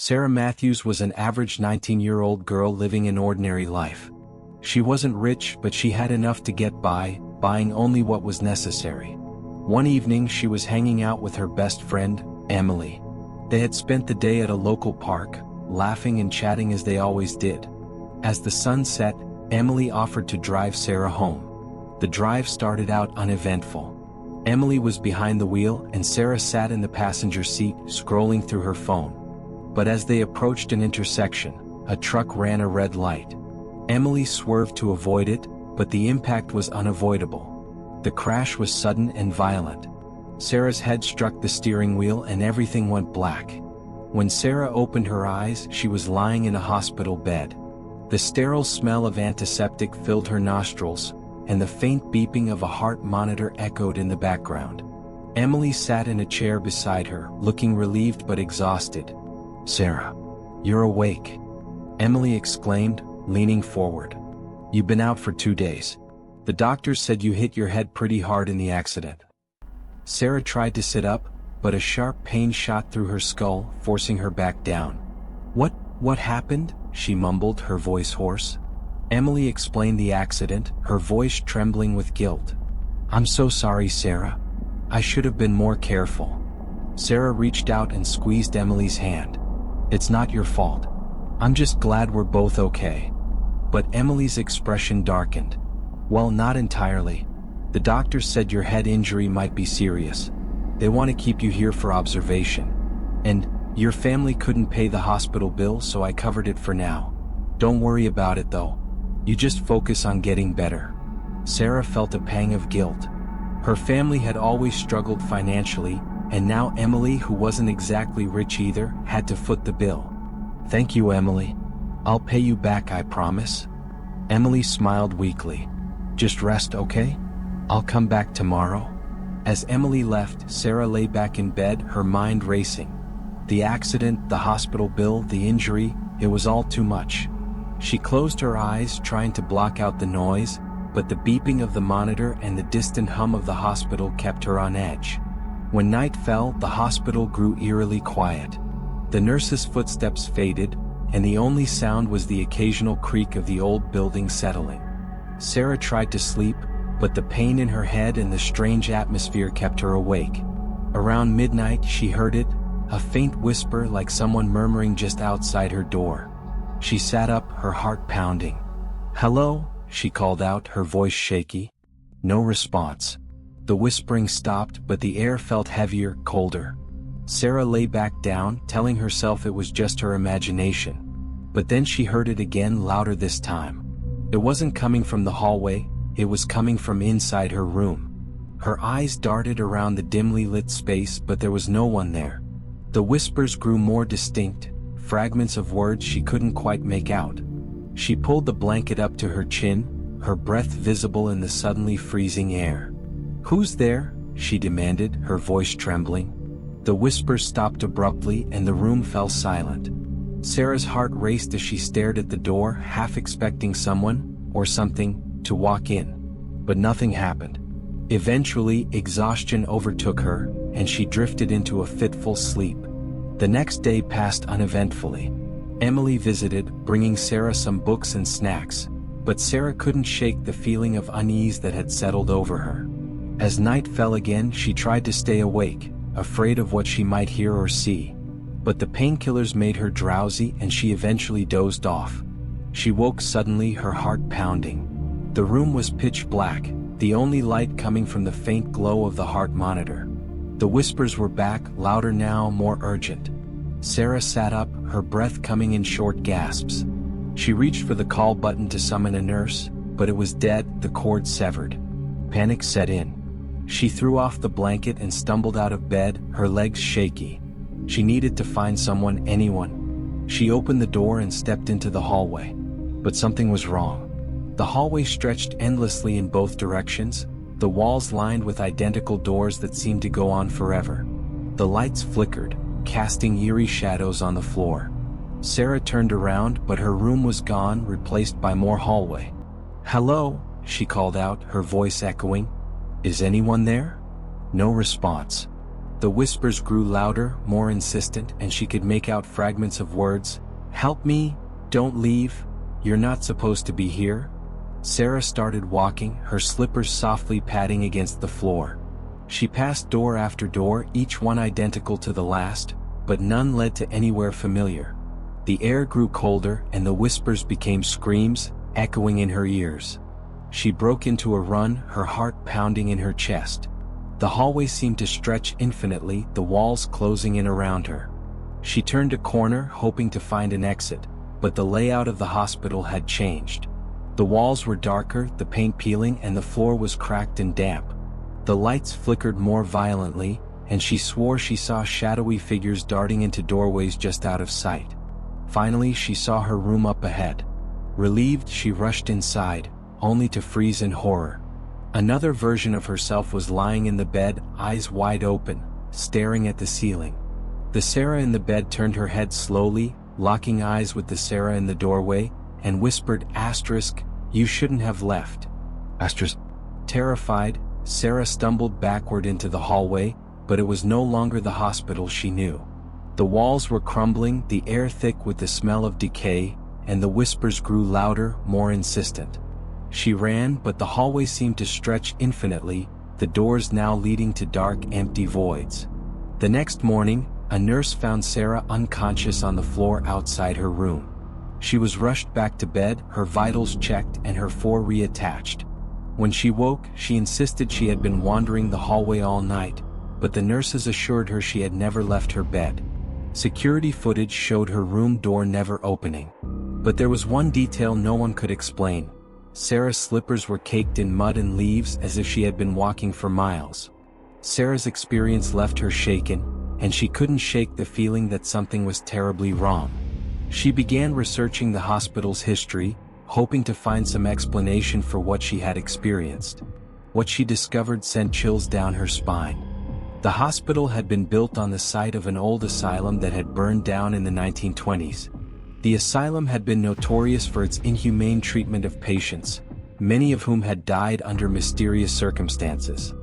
Sarah Matthews was an average 19-year-old girl living an ordinary life. She wasn't rich, but she had enough to get by, buying only what was necessary. One evening she was hanging out with her best friend, Emily. They had spent the day at a local park, laughing and chatting as they always did. As the sun set, Emily offered to drive Sarah home. The drive started out uneventful. Emily was behind the wheel and Sarah sat in the passenger seat, scrolling through her phone. But as they approached an intersection, a truck ran a red light. Emily swerved to avoid it, but the impact was unavoidable. The crash was sudden and violent. Sarah's head struck the steering wheel and everything went black. When Sarah opened her eyes, she was lying in a hospital bed. The sterile smell of antiseptic filled her nostrils, and the faint beeping of a heart monitor echoed in the background. Emily sat in a chair beside her, looking relieved but exhausted. "Sarah, you're awake," Emily exclaimed, leaning forward. "You've been out for 2 days. The doctors said you hit your head pretty hard in the accident." Sarah tried to sit up, but a sharp pain shot through her skull, forcing her back down. What happened?" she mumbled, her voice hoarse. Emily explained the accident, her voice trembling with guilt. "I'm so sorry, Sarah. I should have been more careful." Sarah reached out and squeezed Emily's hand. "It's not your fault. I'm just glad we're both okay." But Emily's expression darkened. "Well, not entirely. The doctors said your head injury might be serious. They want to keep you here for observation. And your family couldn't pay the hospital bill, so I covered it for now. Don't worry about it though. You just focus on getting better." Sarah felt a pang of guilt. Her family had always struggled financially, and now Emily, who wasn't exactly rich either, had to foot the bill. "Thank you, Emily. I'll pay you back, I promise." Emily smiled weakly. "Just rest, okay? I'll come back tomorrow." As Emily left, Sarah lay back in bed, her mind racing. The accident, the hospital bill, the injury, it was all too much. She closed her eyes, trying to block out the noise, but the beeping of the monitor and the distant hum of the hospital kept her on edge. When night fell, the hospital grew eerily quiet. The nurse's footsteps faded, and the only sound was the occasional creak of the old building settling. Sarah tried to sleep, but the pain in her head and the strange atmosphere kept her awake. Around midnight she heard it, a faint whisper like someone murmuring just outside her door. She sat up, her heart pounding. "Hello?" she called out, her voice shaky. No response. The whispering stopped, but the air felt heavier, colder. Sarah lay back down, telling herself it was just her imagination. But then she heard it again, louder this time. It wasn't coming from the hallway, it was coming from inside her room. Her eyes darted around the dimly lit space, but there was no one there. The whispers grew more distinct, fragments of words she couldn't quite make out. She pulled the blanket up to her chin, her breath visible in the suddenly freezing air. "Who's there?" she demanded, her voice trembling. The whispers stopped abruptly and the room fell silent. Sarah's heart raced as she stared at the door, half expecting someone, or something, to walk in. But nothing happened. Eventually, exhaustion overtook her, and she drifted into a fitful sleep. The next day passed uneventfully. Emily visited, bringing Sarah some books and snacks, but Sarah couldn't shake the feeling of unease that had settled over her. As night fell again, she tried to stay awake, afraid of what she might hear or see. But the painkillers made her drowsy and she eventually dozed off. She woke suddenly, her heart pounding. The room was pitch black, the only light coming from the faint glow of the heart monitor. The whispers were back, louder now, more urgent. Sarah sat up, her breath coming in short gasps. She reached for the call button to summon a nurse, but it was dead, the cord severed. Panic set in. She threw off the blanket and stumbled out of bed, her legs shaky. She needed to find someone, anyone. She opened the door and stepped into the hallway. But something was wrong. The hallway stretched endlessly in both directions, the walls lined with identical doors that seemed to go on forever. The lights flickered, casting eerie shadows on the floor. Sarah turned around, but her room was gone, replaced by more hallway. "Hello?" she called out, her voice echoing. "Is anyone there?" No response. The whispers grew louder, more insistent, and she could make out fragments of words. "Help me, don't leave, you're not supposed to be here." Sarah started walking, her slippers softly padding against the floor. She passed door after door, each one identical to the last, but none led to anywhere familiar. The air grew colder, and the whispers became screams, echoing in her ears. She broke into a run, her heart pounding in her chest. The hallway seemed to stretch infinitely, the walls closing in around her. She turned a corner, hoping to find an exit, but the layout of the hospital had changed. The walls were darker, the paint peeling, and the floor was cracked and damp. The lights flickered more violently, and she swore she saw shadowy figures darting into doorways just out of sight. Finally, she saw her room up ahead. Relieved, she rushed inside, only to freeze in horror. Another version of herself was lying in the bed, eyes wide open, staring at the ceiling. The Sarah in the bed turned her head slowly, locking eyes with the Sarah in the doorway, and whispered, "You shouldn't have left." Terrified, Sarah stumbled backward into the hallway, but it was no longer the hospital she knew. The walls were crumbling, the air thick with the smell of decay, and the whispers grew louder, more insistent. She ran, but the hallway seemed to stretch infinitely, the doors now leading to dark, empty voids. The next morning, a nurse found Sarah unconscious on the floor outside her room. She was rushed back to bed, her vitals checked and her IV reattached. When she woke, she insisted she had been wandering the hallway all night, but the nurses assured her she had never left her bed. Security footage showed her room door never opening. But there was one detail no one could explain. Sarah's slippers were caked in mud and leaves as if she had been walking for miles. Sarah's experience left her shaken, and she couldn't shake the feeling that something was terribly wrong. She began researching the hospital's history, hoping to find some explanation for what she had experienced. What she discovered sent chills down her spine. The hospital had been built on the site of an old asylum that had burned down in the 1920s. The asylum had been notorious for its inhumane treatment of patients, many of whom had died under mysterious circumstances.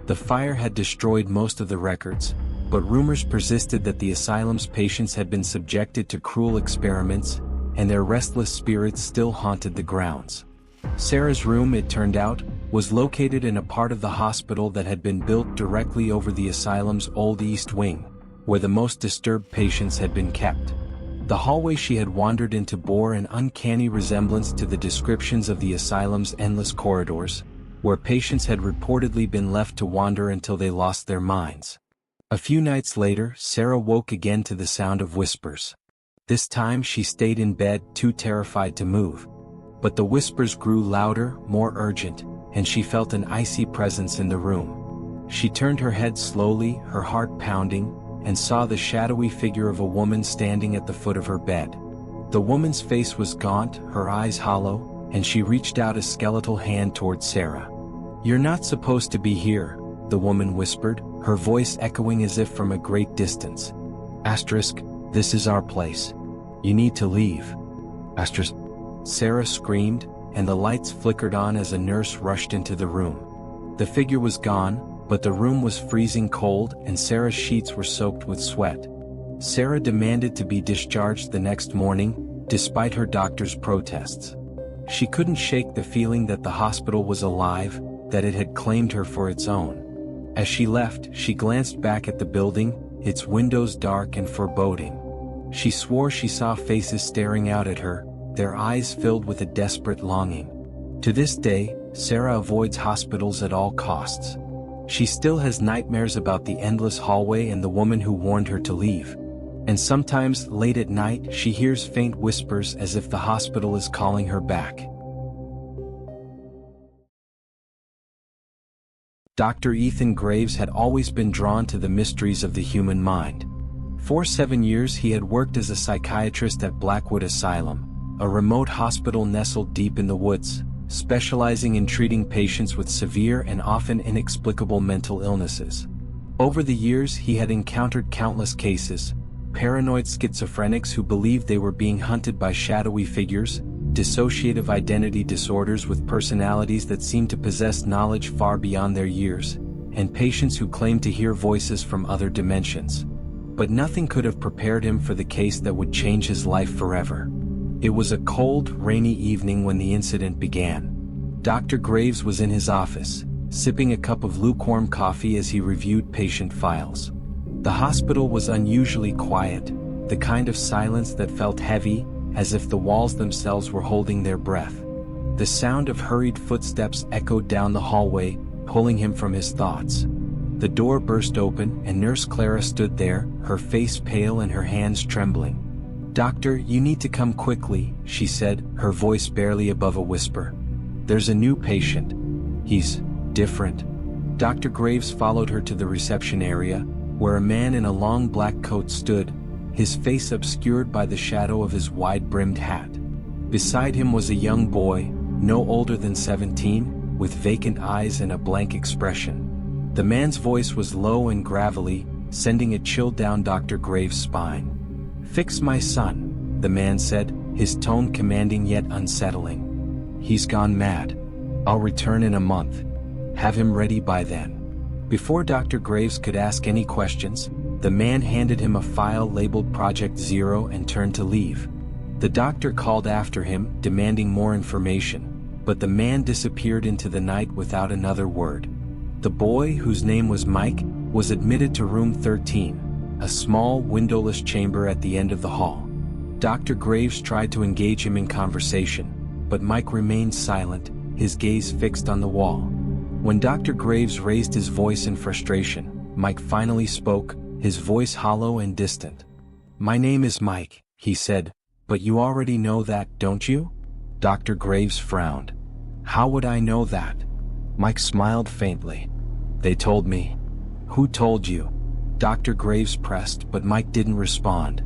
The fire had destroyed most of the records, but rumors persisted that the asylum's patients had been subjected to cruel experiments, and their restless spirits still haunted the grounds. Sarah's room, it turned out, was located in a part of the hospital that had been built directly over the asylum's old East Wing, where the most disturbed patients had been kept. The hallway she had wandered into bore an uncanny resemblance to the descriptions of the asylum's endless corridors, where patients had reportedly been left to wander until they lost their minds. A few nights later, Sarah woke again to the sound of whispers. This time she stayed in bed, too terrified to move. But the whispers grew louder, more urgent, and she felt an icy presence in the room. She turned her head slowly, her heart pounding, and saw the shadowy figure of a woman standing at the foot of her bed. The woman's face was gaunt, her eyes hollow, and she reached out a skeletal hand toward Sarah. "You're not supposed to be here," the woman whispered, her voice echoing as if from a great distance. "This is our place. You need to leave." Sarah screamed, and the lights flickered on as a nurse rushed into the room. The figure was gone, but the room was freezing cold and Sarah's sheets were soaked with sweat. Sarah demanded to be discharged the next morning, despite her doctor's protests. She couldn't shake the feeling that the hospital was alive, that it had claimed her for its own. As she left, she glanced back at the building, its windows dark and foreboding. She swore she saw faces staring out at her, their eyes filled with a desperate longing. To this day, Sarah avoids hospitals at all costs. She still has nightmares about the endless hallway and the woman who warned her to leave. And sometimes, late at night, she hears faint whispers as if the hospital is calling her back. Dr. Ethan Graves had always been drawn to the mysteries of the human mind. For 7 years he had worked as a psychiatrist at Blackwood Asylum, a remote hospital nestled deep in the woods, specializing in treating patients with severe and often inexplicable mental illnesses. Over the years he had encountered countless cases: paranoid schizophrenics who believed they were being hunted by shadowy figures, dissociative identity disorders with personalities that seemed to possess knowledge far beyond their years, and patients who claimed to hear voices from other dimensions. But nothing could have prepared him for the case that would change his life forever. It was a cold, rainy evening when the incident began. Dr. Graves was in his office, sipping a cup of lukewarm coffee as he reviewed patient files. The hospital was unusually quiet, the kind of silence that felt heavy, as if the walls themselves were holding their breath. The sound of hurried footsteps echoed down the hallway, pulling him from his thoughts. The door burst open and Nurse Clara stood there, her face pale and her hands trembling. "Doctor, you need to come quickly," she said, her voice barely above a whisper. "There's a new patient. He's different." Dr. Graves followed her to the reception area, where a man in a long black coat stood, his face obscured by the shadow of his wide-brimmed hat. Beside him was a young boy, no older than 17, with vacant eyes and a blank expression. The man's voice was low and gravelly, sending a chill down Dr. Graves' spine. "Fix my son," the man said, his tone commanding yet unsettling. "He's gone mad. I'll return in a month. Have him ready by then." Before Dr. Graves could ask any questions, the man handed him a file labeled Project Zero and turned to leave. The doctor called after him, demanding more information, but the man disappeared into the night without another word. The boy, whose name was Mike, was admitted to room 13, a small, windowless chamber at the end of the hall. Dr. Graves tried to engage him in conversation, but Mike remained silent, his gaze fixed on the wall. When Dr. Graves raised his voice in frustration, Mike finally spoke, his voice hollow and distant. "My name is Mike," he said, "but you already know that, don't you?" Dr. Graves frowned. "How would I know that?" Mike smiled faintly. "They told me." "Who told you?" Dr. Graves pressed, but Mike didn't respond.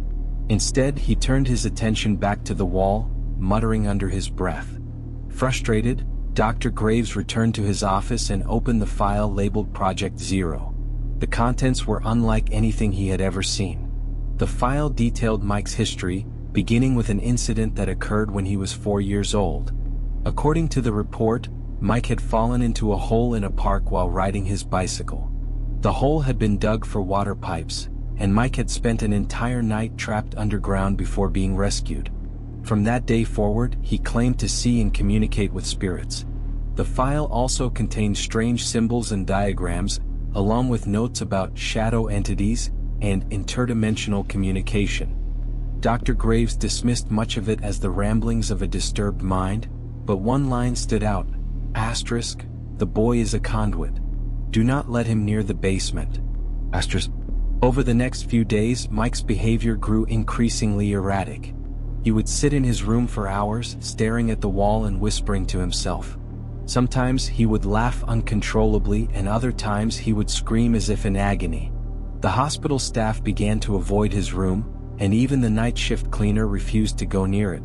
Instead, he turned his attention back to the wall, muttering under his breath. Frustrated, Dr. Graves returned to his office and opened the file labeled Project Zero. The contents were unlike anything he had ever seen. The file detailed Mike's history, beginning with an incident that occurred when he was 4 years old. According to the report, Mike had fallen into a hole in a park while riding his bicycle. The hole had been dug for water pipes, and Mike had spent an entire night trapped underground before being rescued. From that day forward, he claimed to see and communicate with spirits. The file also contained strange symbols and diagrams, along with notes about shadow entities and interdimensional communication. Dr. Graves dismissed much of it as the ramblings of a disturbed mind, but one line stood out. Asterisk, "The boy is a conduit. Do not let him near the basement." Asterisk. Over the next few days, Mike's behavior grew increasingly erratic. He would sit in his room for hours, staring at the wall and whispering to himself. Sometimes he would laugh uncontrollably, and other times he would scream as if in agony. The hospital staff began to avoid his room, and even the night shift cleaner refused to go near it.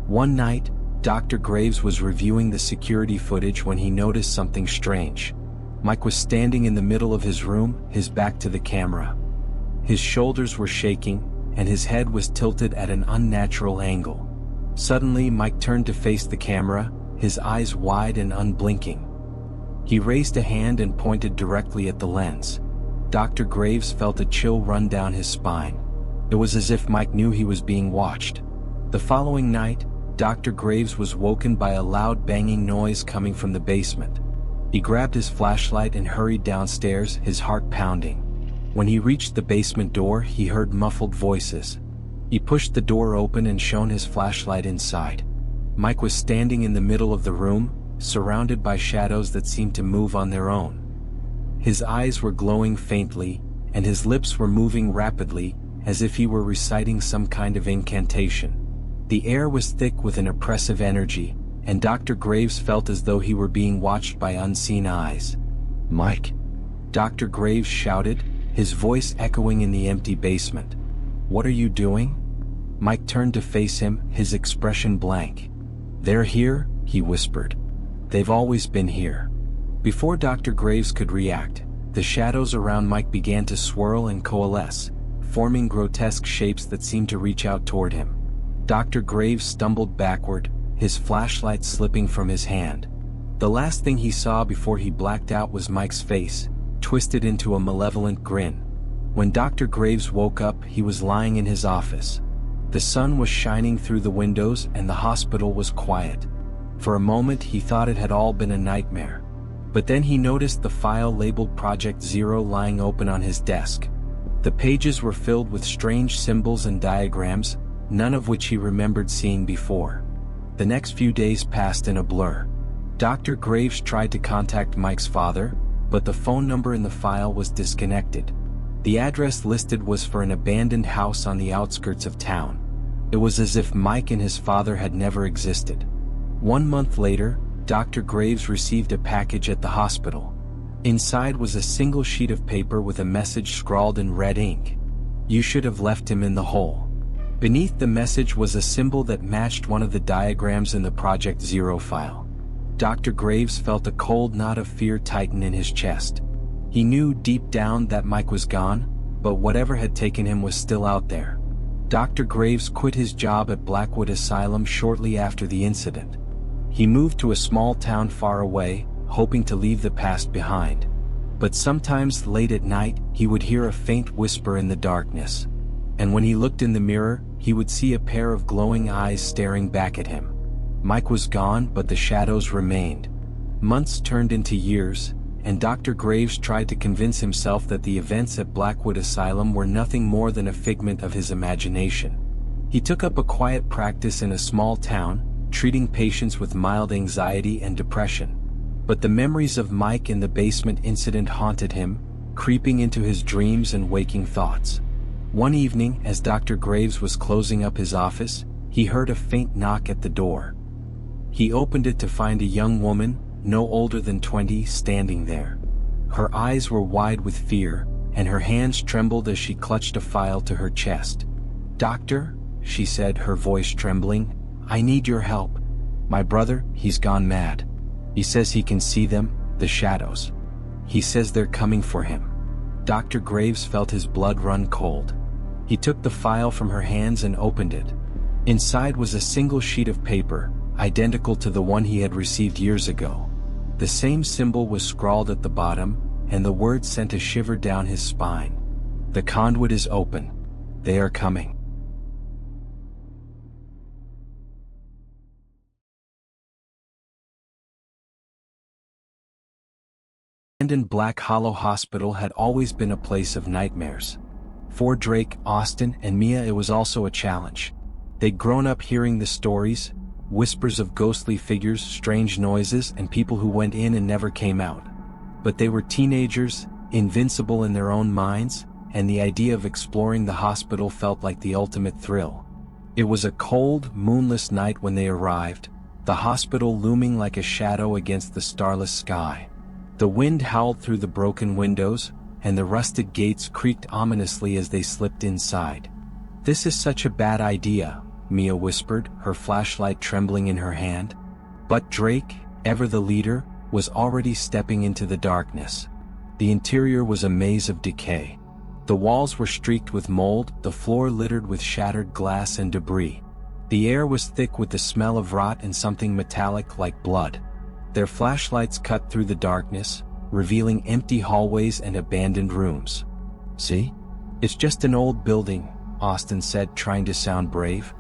One night, Dr. Graves was reviewing the security footage when he noticed something strange. Mike was standing in the middle of his room, his back to the camera. His shoulders were shaking, and his head was tilted at an unnatural angle. Suddenly, Mike turned to face the camera, his eyes wide and unblinking. He raised a hand and pointed directly at the lens. Dr. Graves felt a chill run down his spine. It was as if Mike knew he was being watched. The following night, Dr. Graves was woken by a loud banging noise coming from the basement. He grabbed his flashlight and hurried downstairs, his heart pounding. When he reached the basement door, he heard muffled voices. He pushed the door open and shone his flashlight inside. Mike was standing in the middle of the room, surrounded by shadows that seemed to move on their own. His eyes were glowing faintly, and his lips were moving rapidly, as if he were reciting some kind of incantation. The air was thick with an oppressive energy, and Dr. Graves felt as though he were being watched by unseen eyes. "Mike!" Dr. Graves shouted, his voice echoing in the empty basement. "What are you doing?" Mike turned to face him, his expression blank. "They're here," he whispered. "They've always been here." Before Dr. Graves could react, the shadows around Mike began to swirl and coalesce, forming grotesque shapes that seemed to reach out toward him. Dr. Graves stumbled backward, his flashlight slipping from his hand. The last thing he saw before he blacked out was Mike's face, twisted into a malevolent grin. When Dr. Graves woke up, he was lying in his office. The sun was shining through the windows and the hospital was quiet. For a moment he thought it had all been a nightmare. But then he noticed the file labeled Project Zero lying open on his desk. The pages were filled with strange symbols and diagrams, none of which he remembered seeing before. The next few days passed in a blur. Dr. Graves tried to contact Mike's father, but the phone number in the file was disconnected. The address listed was for an abandoned house on the outskirts of town. It was as if Mike and his father had never existed. 1 month later, Dr. Graves received a package at the hospital. Inside was a single sheet of paper with a message scrawled in red ink. "You should have left him in the hole." Beneath the message was a symbol that matched one of the diagrams in the Project Zero file. Dr. Graves felt a cold knot of fear tighten in his chest. He knew deep down that Mike was gone, but whatever had taken him was still out there. Dr. Graves quit his job at Blackwood Asylum shortly after the incident. He moved to a small town far away, hoping to leave the past behind. But sometimes late at night, he would hear a faint whisper in the darkness. And when he looked in the mirror, he would see a pair of glowing eyes staring back at him. Mike was gone, but the shadows remained. Months turned into years, and Dr. Graves tried to convince himself that the events at Blackwood Asylum were nothing more than a figment of his imagination. He took up a quiet practice in a small town, treating patients with mild anxiety and depression. But the memories of Mike and the basement incident haunted him, creeping into his dreams and waking thoughts. One evening, as Dr. Graves was closing up his office, he heard a faint knock at the door. He opened it to find a young woman, no older than 20, standing there. Her eyes were wide with fear, and her hands trembled as she clutched a file to her chest. "Doctor," she said, her voice trembling, "I need your help. My brother, he's gone mad. He says he can see them, the shadows. He says they're coming for him." Dr. Graves felt his blood run cold. He took the file from her hands and opened it. Inside was a single sheet of paper, identical to the one he had received years ago. The same symbol was scrawled at the bottom, and the words sent a shiver down his spine. "The conduit is open. They are coming." Abandoned Black Hollow Hospital had always been a place of nightmares. For Drake, Austin, and Mia it was also a challenge. They'd grown up hearing the stories, whispers of ghostly figures, strange noises, and people who went in and never came out. But they were teenagers, invincible in their own minds, and the idea of exploring the hospital felt like the ultimate thrill. It was a cold, moonless night when they arrived, the hospital looming like a shadow against the starless sky. The wind howled through the broken windows, and the rusted gates creaked ominously as they slipped inside. "This is such a bad idea," Mia whispered, her flashlight trembling in her hand. But Drake, ever the leader, was already stepping into the darkness. The interior was a maze of decay. The walls were streaked with mold, the floor littered with shattered glass and debris. The air was thick with the smell of rot and something metallic like blood. Their flashlights cut through the darkness, revealing empty hallways and abandoned rooms. "See? It's just an old building," Austin said, trying to sound brave.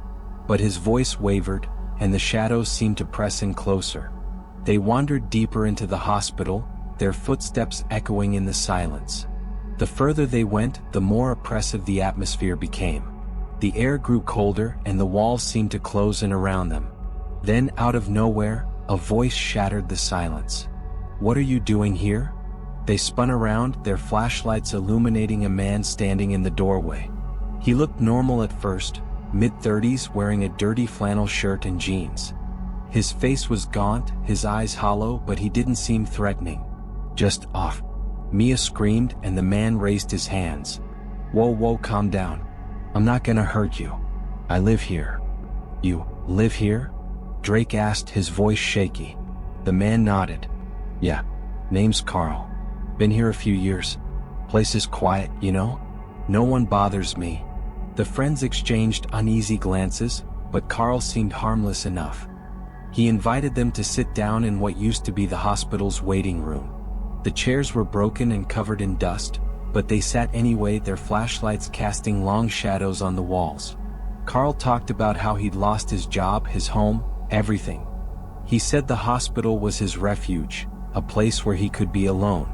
But his voice wavered, and the shadows seemed to press in closer. They wandered deeper into the hospital, their footsteps echoing in the silence. The further they went, the more oppressive the atmosphere became. The air grew colder, and the walls seemed to close in around them. Then, out of nowhere, a voice shattered the silence. "What are you doing here?" They spun around, their flashlights illuminating a man standing in the doorway. He looked normal at first, mid-30s, wearing a dirty flannel shirt and jeans. His face was gaunt, his eyes hollow, but he didn't seem threatening. "Just off." Mia screamed, and the man raised his hands. Whoa, calm down. I'm not gonna hurt you. I live here." "You live here?" Drake asked, his voice shaky. The man nodded. "Yeah. Name's Carl. Been here a few years. Place is quiet, you know? No one bothers me." The friends exchanged uneasy glances, but Carl seemed harmless enough. He invited them to sit down in what used to be the hospital's waiting room. The chairs were broken and covered in dust, but they sat anyway, their flashlights casting long shadows on the walls. Carl talked about how he'd lost his job, his home, everything. He said the hospital was his refuge, a place where he could be alone.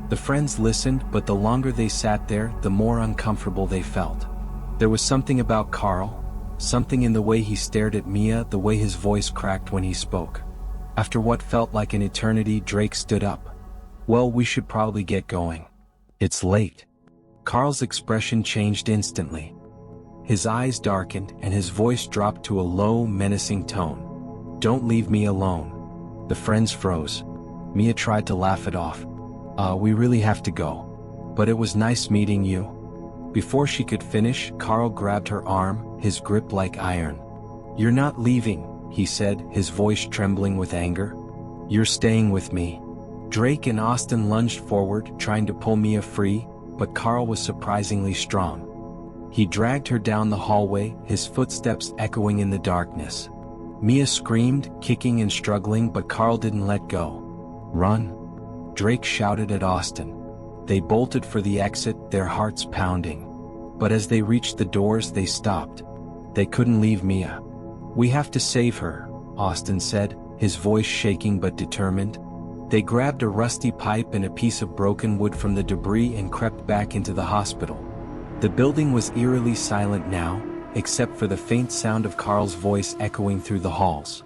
The friends listened, but the longer they sat there, the more uncomfortable they felt. There was something about Carl, something in the way he stared at Mia, the way his voice cracked when he spoke. After what felt like an eternity, Drake stood up. "Well, we should probably get going. It's late." Carl's expression changed instantly. His eyes darkened and his voice dropped to a low, menacing tone. "Don't leave me alone." The friends froze. Mia tried to laugh it off. We really have to go. But it was nice meeting you." Before she could finish, Carl grabbed her arm, his grip like iron. "You're not leaving," he said, his voice trembling with anger. "You're staying with me." Drake and Austin lunged forward, trying to pull Mia free, but Carl was surprisingly strong. He dragged her down the hallway, his footsteps echoing in the darkness. Mia screamed, kicking and struggling, but Carl didn't let go. "Run!" Drake shouted at Austin. They bolted for the exit, their hearts pounding. But as they reached the doors, they stopped. They couldn't leave Mia. "We have to save her," Austin said, his voice shaking but determined. They grabbed a rusty pipe and a piece of broken wood from the debris and crept back into the hospital. The building was eerily silent now, except for the faint sound of Carl's voice echoing through the halls.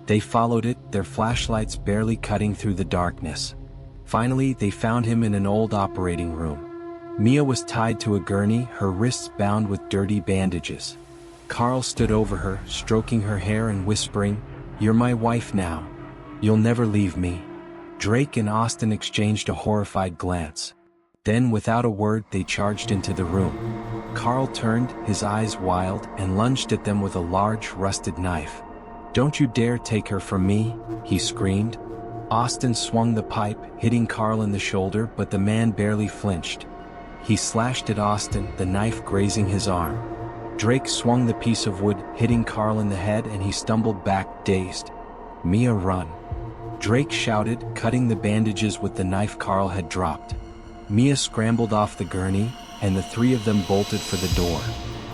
They followed it, their flashlights barely cutting through the darkness. Finally, they found him in an old operating room. Mia was tied to a gurney, her wrists bound with dirty bandages. Carl stood over her, stroking her hair and whispering, "You're my wife now. You'll never leave me." Drake and Austin exchanged a horrified glance. Then, without a word, they charged into the room. Carl turned, his eyes wild, and lunged at them with a large, rusted knife. "Don't you dare take her from me," he screamed. Austin swung the pipe, hitting Carl in the shoulder, but the man barely flinched. He slashed at Austin, the knife grazing his arm. Drake swung the piece of wood, hitting Carl in the head, and he stumbled back, dazed. "Mia, run!" Drake shouted, cutting the bandages with the knife Carl had dropped. Mia scrambled off the gurney, and the three of them bolted for the door.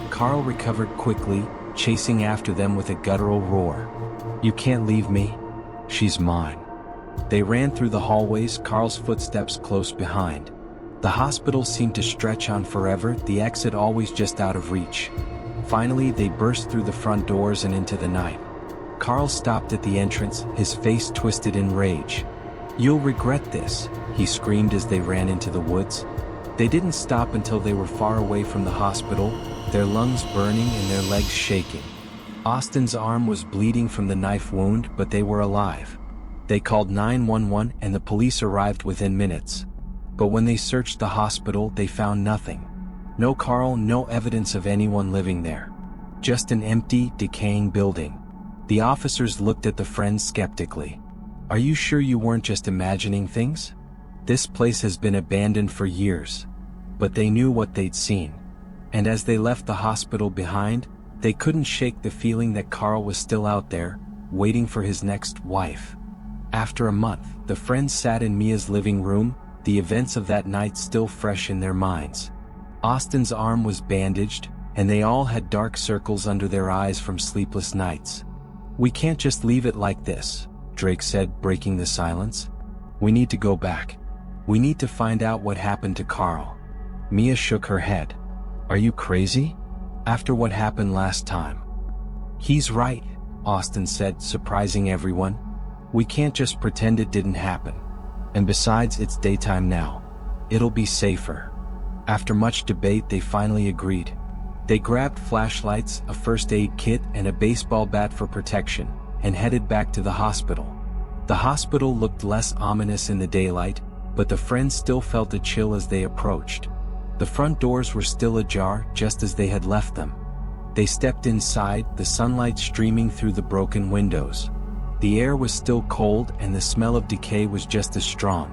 Carl recovered quickly, chasing after them with a guttural roar. "You can't leave me. She's mine." They ran through the hallways, Carl's footsteps close behind. The hospital seemed to stretch on forever, the exit always just out of reach. Finally, they burst through the front doors and into the night. Carl stopped at the entrance, his face twisted in rage. "You'll regret this," he screamed as they ran into the woods. They didn't stop until they were far away from the hospital, their lungs burning and their legs shaking. Austin's arm was bleeding from the knife wound, but they were alive. They called 911 and the police arrived within minutes. But when they searched the hospital, they found nothing. No Carl, no evidence of anyone living there. Just an empty, decaying building. The officers looked at the friends skeptically. "Are you sure you weren't just imagining things? This place has been abandoned for years." But they knew what they'd seen. And as they left the hospital behind, they couldn't shake the feeling that Carl was still out there, waiting for his next wife. After a month, the friends sat in Mia's living room, the events of that night still fresh in their minds. Austin's arm was bandaged, and they all had dark circles under their eyes from sleepless nights. "We can't just leave it like this," Drake said, breaking the silence. "We need to go back. We need to find out what happened to Carl." Mia shook her head. "Are you crazy? After what happened last time?" "He's right," Austin said, surprising everyone. "We can't just pretend it didn't happen. And besides, it's daytime now. It'll be safer." After much debate, they finally agreed. They grabbed flashlights, a first aid kit, and a baseball bat for protection, and headed back to the hospital. The hospital looked less ominous in the daylight, but the friends still felt a chill as they approached. The front doors were still ajar, just as they had left them. They stepped inside, the sunlight streaming through the broken windows. The air was still cold and the smell of decay was just as strong.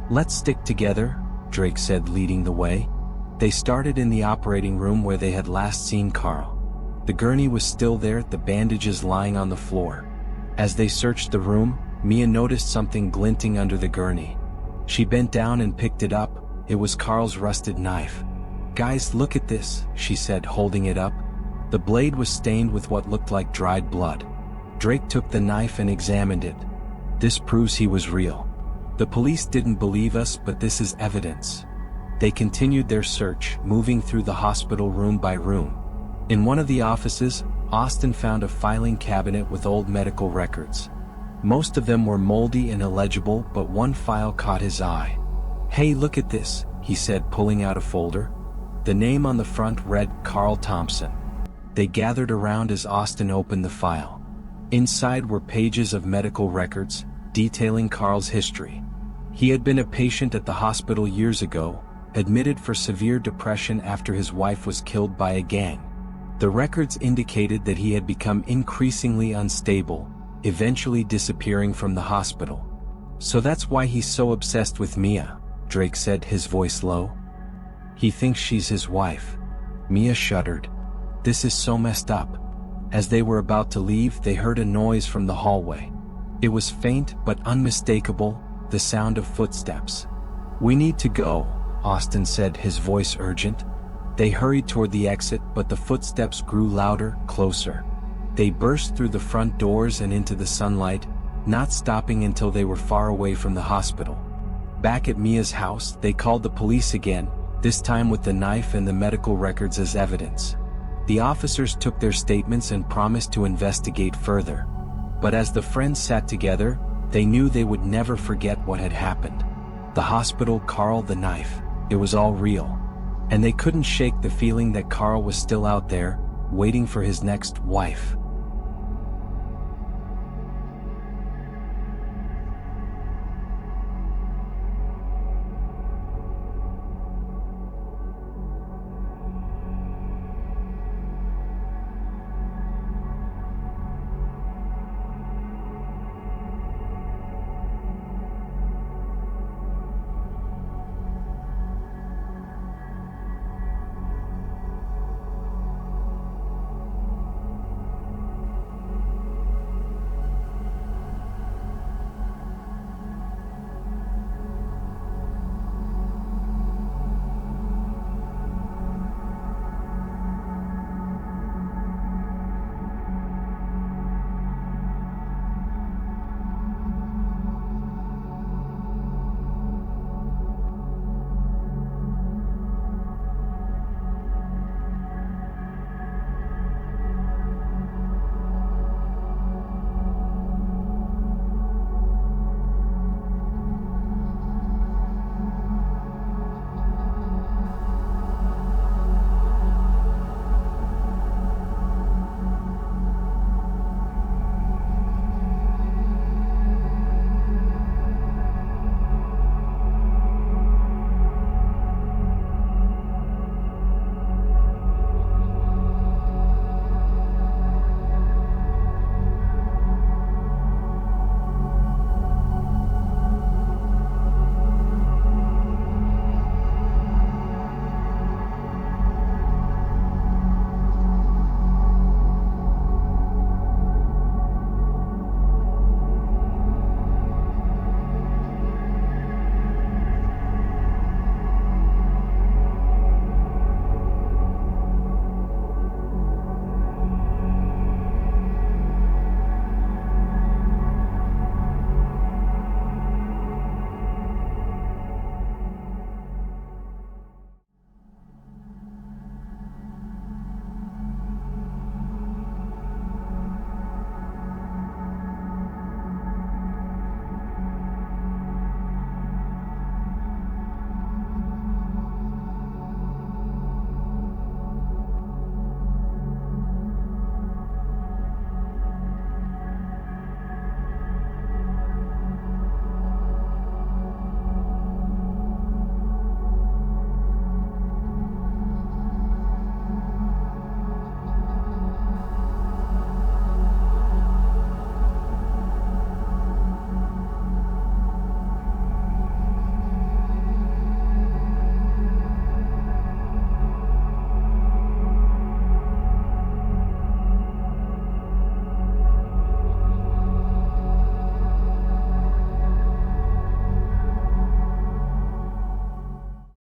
"Let's stick together," Drake said, leading the way. They started in the operating room where they had last seen Carl. The gurney was still there, the bandages lying on the floor. As they searched the room, Mia noticed something glinting under the gurney. She bent down and picked it up. It was Carl's rusted knife. "Guys, look at this," she said, holding it up. The blade was stained with what looked like dried blood. Drake took the knife and examined it. "This proves he was real. The police didn't believe us, but this is evidence." They continued their search, moving through the hospital room by room. In one of the offices, Austin found a filing cabinet with old medical records. Most of them were moldy and illegible, but one file caught his eye. "Hey, look at this," he said, pulling out a folder. The name on the front read Carl Thompson. They gathered around as Austin opened the file. Inside were pages of medical records, detailing Carl's history. He had been a patient at the hospital years ago, admitted for severe depression after his wife was killed by a gang. The records indicated that he had become increasingly unstable, eventually disappearing from the hospital. "So that's why he's so obsessed with Mia," Drake said, his voice low. "He thinks she's his wife." Mia shuddered. "This is so messed up." As they were about to leave, they heard a noise from the hallway. It was faint but unmistakable, the sound of footsteps. "We need to go," Austin said, his voice urgent. They hurried toward the exit, but the footsteps grew louder, closer. They burst through the front doors and into the sunlight, not stopping until they were far away from the hospital. Back at Mia's house, they called the police again, this time with the knife and the medical records as evidence. The officers took their statements and promised to investigate further. But as the friends sat together, they knew they would never forget what had happened. The hospital, Carl, the knife, it was all real. And they couldn't shake the feeling that Carl was still out there, waiting for his next wife.